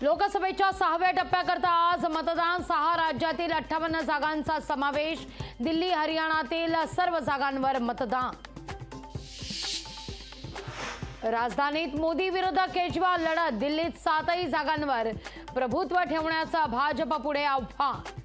लोकसभेच्या 6व्या टप्प्याकरता आज मतदान 6 राज्यातील 58 जागांचा समावेश। दिल्ली हरियाणातील सर्व जागांवर मतदान। राजधानीत मोदी विरुद्ध केजरीवाल लढत। दिल्लीत 7ही जागांवर प्रभुत्व ठेवण्याचं भाजप पुढे आव्हान।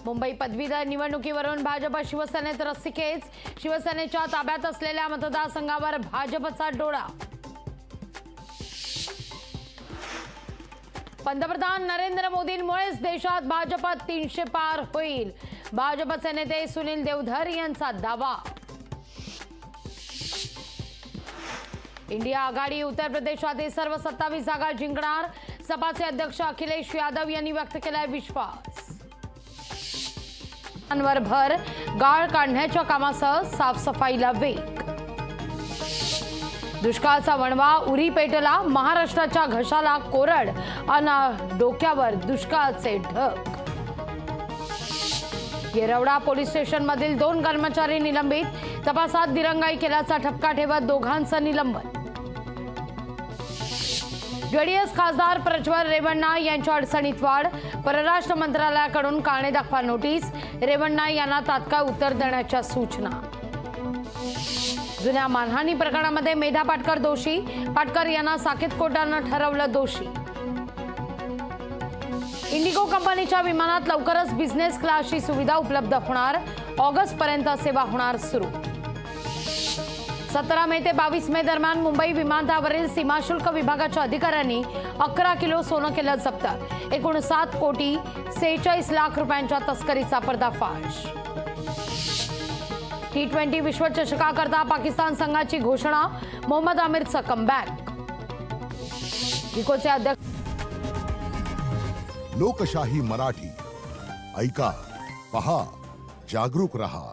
मुंबई पदवीधर निवडणुकीवरून भाजप शिवसेनेत रस्सीखेच। शिवसेनेच्या ताब्यात असलेल्या मतदारसंघावर भाजपचा डोळा। पंतप्रधान नरेंद्र मोदींमुळेच देशात भाजप 300 पार होईल। भाजपचे नेते सुनील देवधर यांचा दावा। इंडिया आघाडी उत्तर प्रदेशातील सर्व 27 जागा जिंकणार। सपाचे अध्यक्ष अखिलेश यादव यांनी व्यक्त केलाय विश्वास। वर भर, गाळ काढण्याच्या कामासह साफसफाईला वेग। दुष्काळाचा वणवा उरी पेटला। महाराष्ट्राच्या घशाला कोरड आणि डोक्यावर दुष्काळाचे ढग। येरवडा पोलीस स्टेशन मधील 2 कर्मचारी निलंबित। तपासात दिरंगाई केल्याचा ठपका ठेवत दोघांचं निलंबन। जेडीएस खासदार प्रज्वल रेवण्णा यांच्या अडचणीत वाढ। परराष्ट्र मंत्रालयाकडून कारणे दाखवा नोटीस। रेवण्णा यांना तात्काळ उत्तर देण्याच्या सूचना। जुन्या मानहानी प्रकरणामध्ये मेधा पाटकर दोषी। पाटकर यांना साकेत कोर्टानं ठरवलं दोषी। इंडिगो कंपनीच्या विमानात लवकरच बिझनेस क्लासची सुविधा उपलब्ध होणार। ऑगस्ट पर्यंत सेवा होणार सुरू। 17 मे ते 22 मे दरम्यान मुंबई विमानतळावरील सीमाशुल्क विभागाच्या अधिकाऱ्यांनी 11 किलो सोनं केलं जप्त। एकूण 7 कोटी 46 लाख रुपयांच्या तस्करीचा पर्दाफाश। T20 विश्वचषकाकरता पाकिस्तान संघाची घोषणा। मोहम्मद आमिरचा कमबॅक। इकोचे अध्यक्ष। लोकशाही मराठी ऐका, पहा, जागरूक रहा।